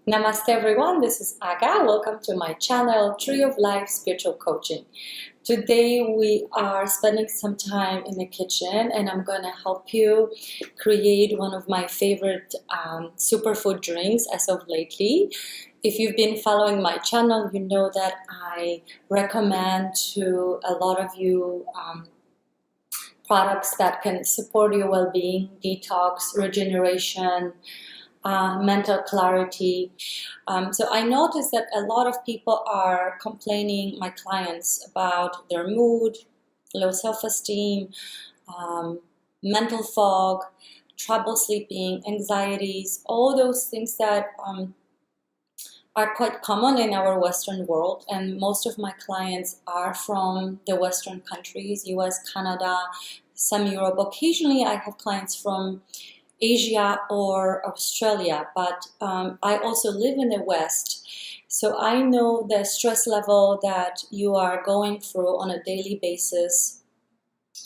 Namaste everyone, this is Aga. Welcome to my channel, Tree of Life Spiritual Coaching. Today we are spending some time in the kitchen and I'm going to help you create one of my favorite superfood drinks as of lately. If you've been following my channel, you know that I recommend to a lot of you products that can support your well-being, detox, regeneration, mental clarity. So I noticed that a lot of people are complaining, my clients, about their mood, low self-esteem, mental fog, trouble sleeping, anxieties, all those things that are quite common in our Western world, and most of my clients are from the Western countries, US, Canada, some Europe. Occasionally I have clients from Asia or Australia, but I also live in the West, so I know the stress level that you are going through on a daily basis,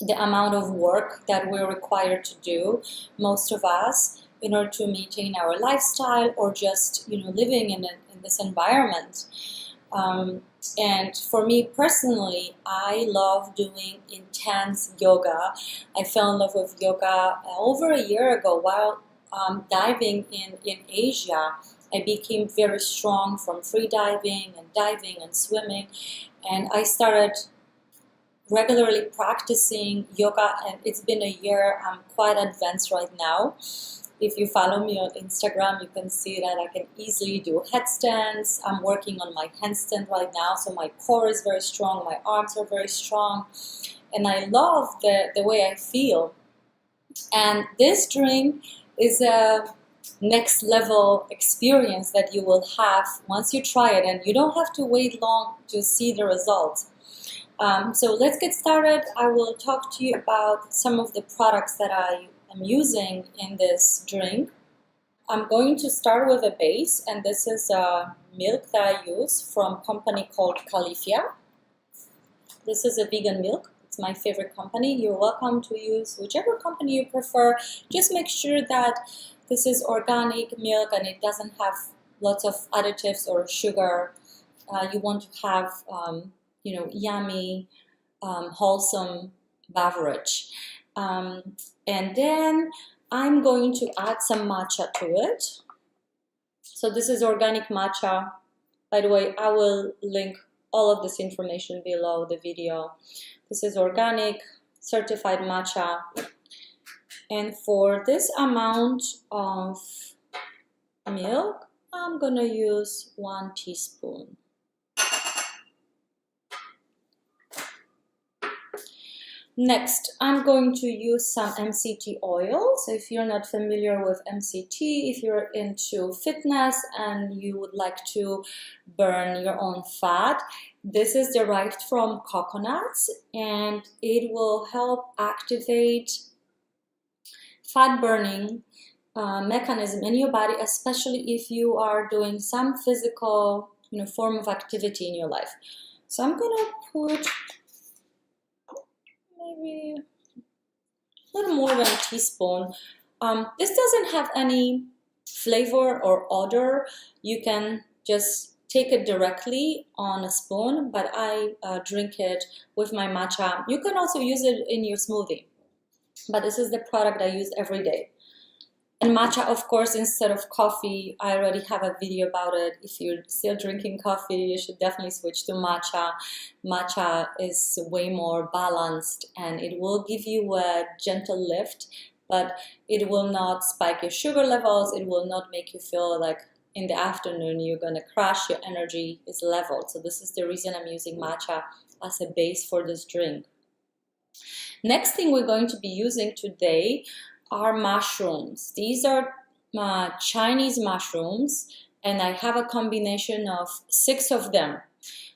the amount of work that we're required to do, most of us, in order to maintain our lifestyle or just living in this environment. And for me personally, I love doing intense yoga. I fell in love with yoga over a year ago while diving in Asia. I became very strong from free diving and swimming, and I started regularly practicing yoga, and it's been a year. I'm quite advanced right now. If you follow me on Instagram, you can see that I can easily do headstands. I'm working on my handstand right now, so my core is very strong, my arms are very strong, and I love the way I feel. And this drink is a next level experience that you will have once you try it, and you don't have to wait long to see the results. So let's get started. I will talk to you about some of the products that I am using in this drink. I'm going to start with a base, and this is milk that I use from a company called Califia. This is a vegan milk. It's my favorite company. You're welcome to use whichever company you prefer. Just make sure that this is organic milk and it doesn't have lots of additives or sugar. You want to have yummy, wholesome beverage. And then I'm going to add some matcha to it. So this is organic matcha. By the way, I will link all of this information below the video. This is organic, certified matcha. And for this amount of milk, I'm gonna use 1 teaspoon. Next, I'm going to use some MCT oil. So if you're not familiar with MCT, if you're into fitness and you would like to burn your own fat, this is derived from coconuts, and it will help activate fat burning mechanism in your body, especially if you are doing some physical form of activity in your life. So I'm gonna put maybe a little more than a teaspoon. This doesn't have any flavor or odor. You can just take it directly on a spoon, but I drink it with my matcha. You can also use it in your smoothie, but this is the product I use every day. And matcha, of course, instead of coffee, I already have a video about it. If you're still drinking coffee, you should definitely switch to matcha. Matcha is way more balanced and it will give you a gentle lift, but it will not spike your sugar levels. It will not make you feel like in the afternoon you're gonna crash. Your energy is leveled. So this is the reason I'm using matcha as a base for this drink. Next thing we're going to be using today are mushrooms. These are Chinese mushrooms, and I have a combination of 6 of them.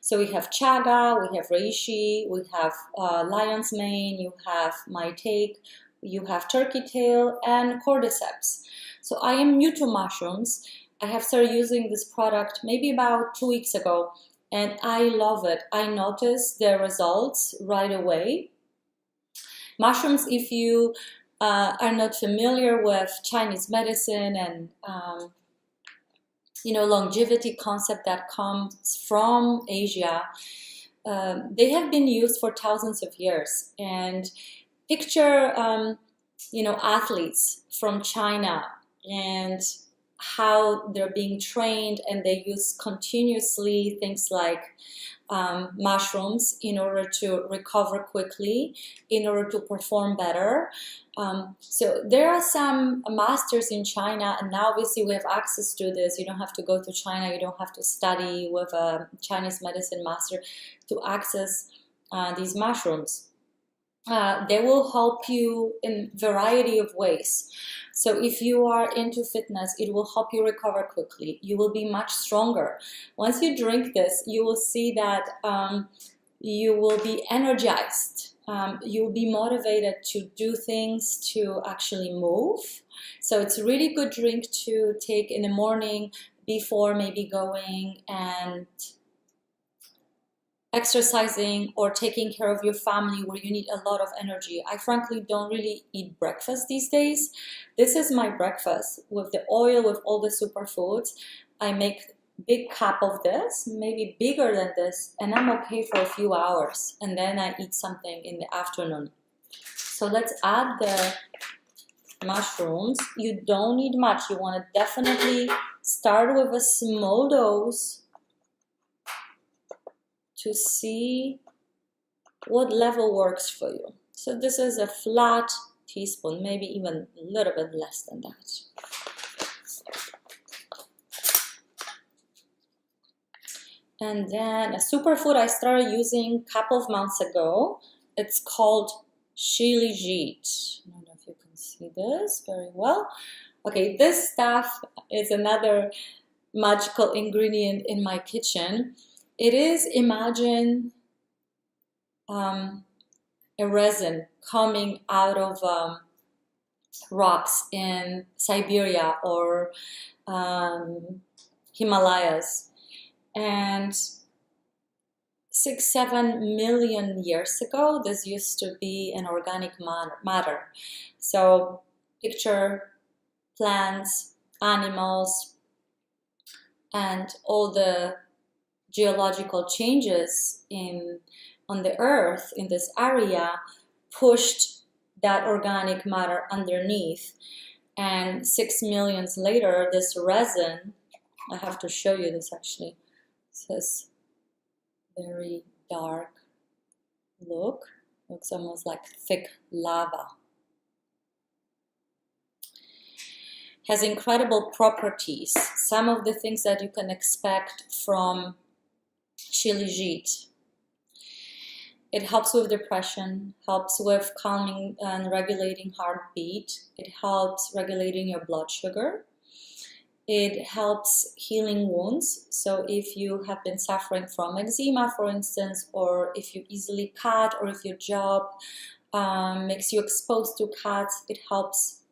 So we have chaga, we have reishi, we have lion's mane, you have maitake, you have turkey tail, and cordyceps. So I am new to mushrooms. I have started using this product maybe about 2 weeks ago, and I love it. I notice the results right away. Mushrooms, if you are not familiar with Chinese medicine and longevity concept that comes from Asia. They have been used for thousands of years. And picture, athletes from China and how they're being trained, and they use continuously things like mushrooms in order to recover quickly, in order to perform better. So there are some masters in China, and now obviously we have access to this. You don't have to go to China, you don't have to study with a Chinese medicine master to access these mushrooms. They will help you in a variety of ways. So if you are into fitness, it will help you recover quickly. You will be much stronger. Once you drink this, you will see that you will be energized. You will be motivated to do things, to actually move. So it's a really good drink to take in the morning before maybe going and exercising or taking care of your family, where you need a lot of energy. I frankly don't really eat breakfast these days. This is my breakfast with the oil, with all the superfoods. I make big cup of this, maybe bigger than this, and I'm okay for a few hours, and then I eat something in the afternoon. So let's add the mushrooms. You don't need much. You want to definitely start with a small dose to see what level works for you. So this is a flat teaspoon, maybe even a little bit less than that. And then a superfood I started using a couple of months ago. It's called Shilajit. I don't know if you can see this very well. Okay, this stuff is another magical ingredient in my kitchen. It is, imagine a resin coming out of rocks in Siberia or Himalayas. And 6-7 million years ago, this used to be an organic matter. So picture plants, animals, and all the geological changes on the earth in this area pushed that organic matter underneath. And 6 million later, this resin, I have to show you this actually, this very dark look, looks almost like thick lava. Has incredible properties. Some of the things that you can expect from Shilajit. It helps with depression, helps with calming and regulating heartbeat. It helps regulating your blood sugar. It helps healing wounds. So if you have been suffering from eczema, for instance, or if you easily cut, or if your job makes you exposed to cuts, it helps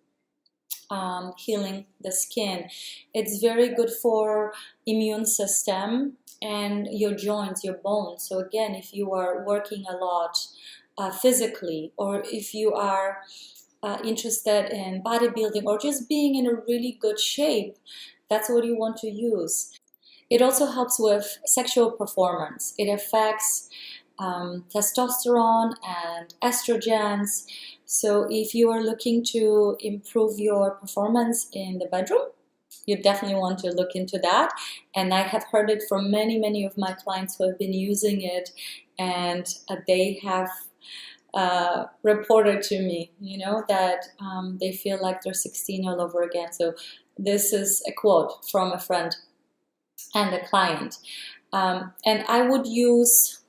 healing the skin. It's very good for immune system and your joints, your bones. So again, if you are working a lot physically, or if you are interested in bodybuilding or just being in a really good shape, that's what you want to use. It also helps with sexual performance. It affects testosterone and estrogens. So if you are looking to improve your performance in the bedroom, you definitely want to look into that. And I have heard it from many of my clients who have been using it, and they have reported to me, that they feel like they're 16 all over again. So this is a quote from a friend and a client. And I would use,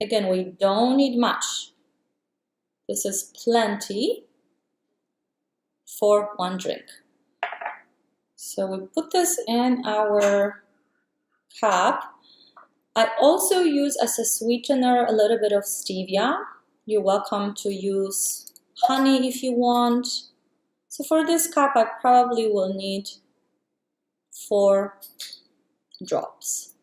again, we don't need much. This is plenty for one drink. So we put this in our cup. I also use as a sweetener a little bit of stevia. You're welcome to use honey if you want. So for this cup, I probably will need 4 drops.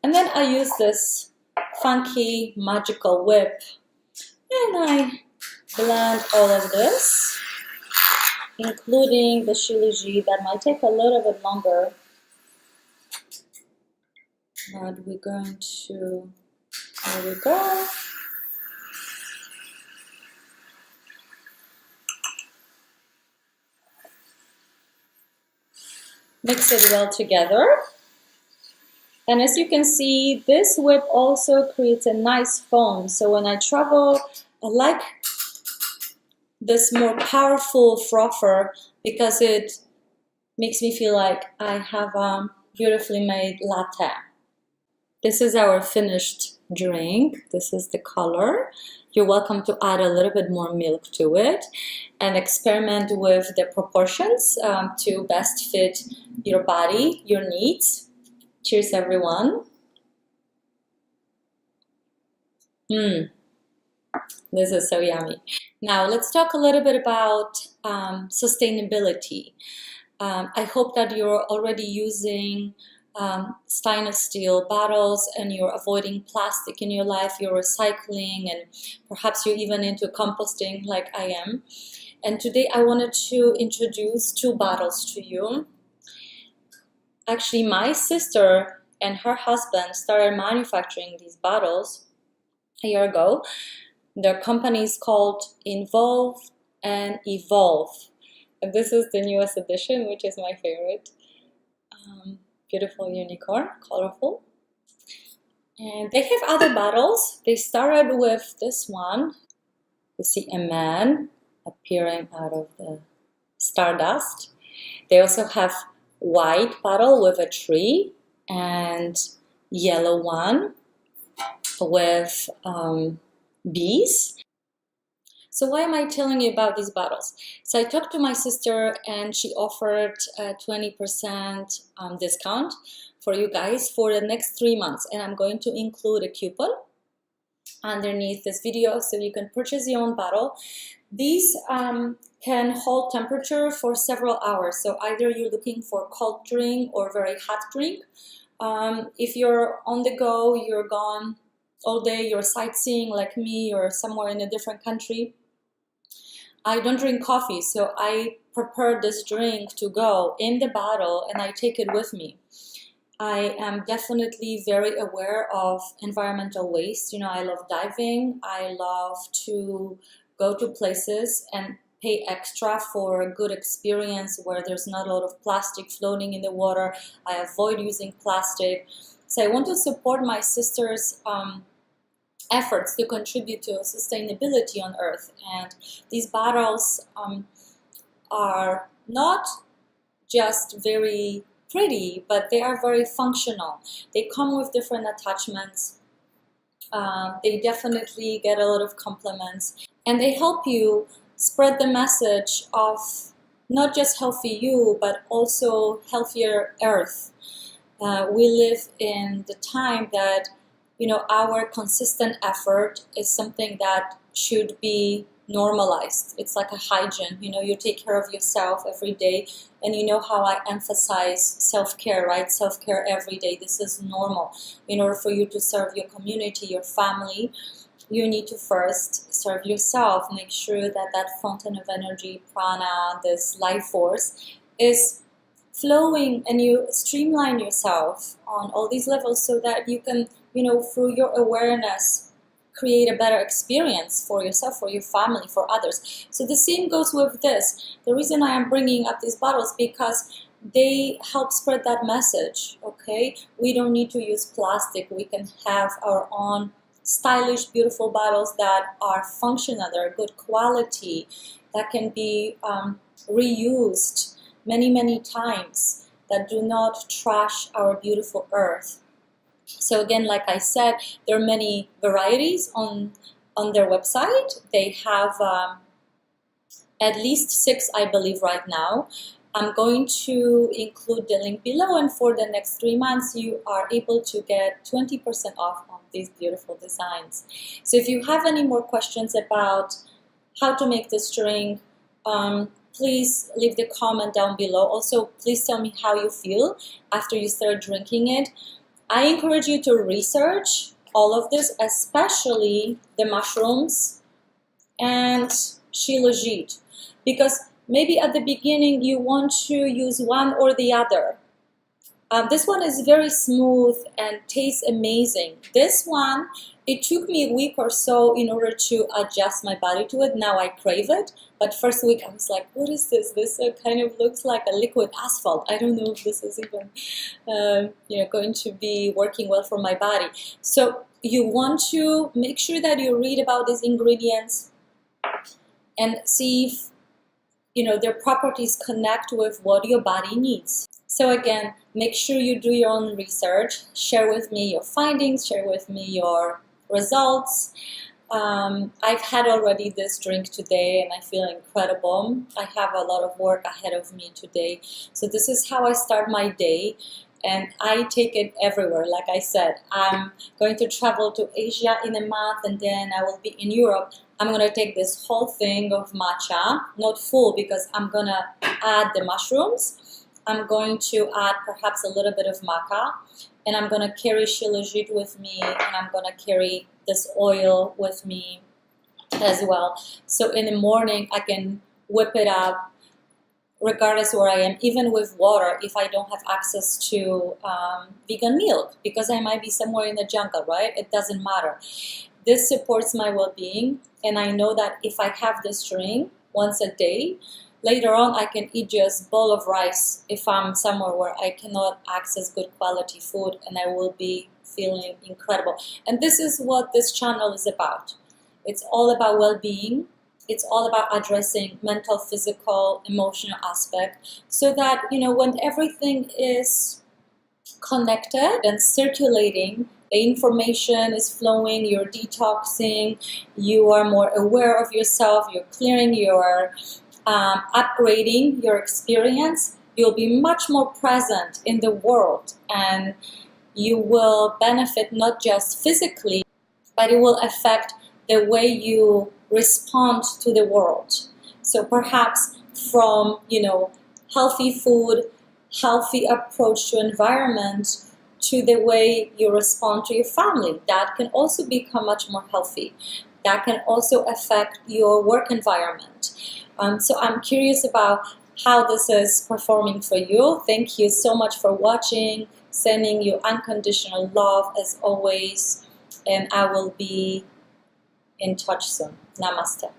And then I use this funky magical whip, and I blend all of this, including the Shilajit. That might take a little bit longer, but we're going to, there we go. Mix it well together. And as you can see, this whip also creates a nice foam. So when I travel, I like this more powerful frother because it makes me feel like I have a beautifully made latte. This is our finished drink. This is the color. You're welcome to add a little bit more milk to it and experiment with the proportions to best fit your body, your needs. Cheers, everyone. This is so yummy. Now, let's talk a little bit about sustainability. I hope that you're already using stainless steel bottles and you're avoiding plastic in your life, you're recycling, and perhaps you're even into composting like I am. And today I wanted to introduce two bottles to you. Actually, my sister and her husband started manufacturing these bottles a year ago. Their company is called Involve and Evolve. And this is the newest edition, which is my favorite. Beautiful unicorn, colorful. And they have other bottles. They started with this one. You see a man appearing out of the stardust. They also have white bottle with a tree and yellow one with bees. So why am I telling you about these bottles? So I talked to my sister and she offered a 20% discount for you guys for the next 3 months. And I'm going to include a coupon underneath this video so you can purchase your own bottle. These can hold temperature for several hours. So either you're looking for cold drink or very hot drink. If you're on the go, you're gone all day, you're sightseeing like me, or somewhere in a different country. I don't drink coffee, so I prepare this drink to go in the bottle and I take it with me. I am definitely very aware of environmental waste. You know, I love diving. I love to go to places and pay extra for a good experience where there's not a lot of plastic floating in the water. I avoid using plastic. So I want to support my sister's efforts to contribute to sustainability on Earth. And these bottles are not just very pretty, but they are very functional. They come with different attachments. They definitely get a lot of compliments. And they help you spread the message of not just healthy you, but also healthier Earth. We live in the time that, you know, our consistent effort is something that should be normalized. It's like a hygiene. You know, you take care of yourself every day, and you know how I emphasize self-care, right? Self-care every day. This is normal. In order for you to serve your community, your family, you need to first serve yourself. Make sure that that fountain of energy, prana, this life force, is flowing, and you streamline yourself on all these levels so that you can, you know, through your awareness, create a better experience for yourself, for your family, for others. So the same goes with this. The reason I am bringing up these bottles because they help spread that message, okay? We don't need to use plastic. We can have our own stylish, beautiful bottles that are functional, they're good quality, that can be reused many times, that do not trash our beautiful Earth. So again, like I said, there are many varieties on their website. They have at least 6, I believe, right now. I'm going to include the link below, and for the next 3 months, you are able to get 20% off on these beautiful designs. So if you have any more questions about how to make this drink, please leave the comment down below. Also, please tell me how you feel after you start drinking it. I encourage you to research all of this, especially the mushrooms and Shilajit, because maybe at the beginning you want to use one or the other. This one is very smooth and tastes amazing. This one, it took me a week or so in order to adjust my body to it. Now I crave it. But first week I was like, what is this? This kind of looks like a liquid asphalt. I don't know if this is even going to be working well for my body. So you want to make sure that you read about these ingredients and see if their properties connect with what your body needs. So again, make sure you do your own research. Share with me your findings, share with me your results. I've had already this drink today and I feel incredible. I have a lot of work ahead of me today. So this is how I start my day, and I take it everywhere. Like I said, I'm going to travel to Asia in a month, and then I will be in Europe. I'm going to take this whole thing of matcha, not full because I'm going to add the mushrooms. I'm going to add perhaps a little bit of maca, and I'm going to carry Shilajit with me, and I'm going to carry this oil with me as well. So in the morning, I can whip it up regardless where I am, even with water if I don't have access to vegan milk, because I might be somewhere in the jungle, right? It doesn't matter. This supports my well-being, and I know that if I have this drink once a day, later on I can eat just a bowl of rice if I'm somewhere where I cannot access good quality food, and I will be feeling incredible. And this is what this channel is about. It's all about well-being. It's all about addressing mental, physical, emotional aspect, so that when everything is connected and circulating, the information is flowing, you're detoxing, you are more aware of yourself, you're clearing, you're upgrading your experience, you'll be much more present in the world, and you will benefit not just physically, but it will affect the way you respond to the world. So perhaps from healthy food, healthy approach to environment, to the way you respond to your family, that can also become much more healthy. That can also affect your work environment. So I'm curious about how this is performing for you. Thank you so much for watching. Sending you unconditional love as always, and I will be in touch soon. Namaste.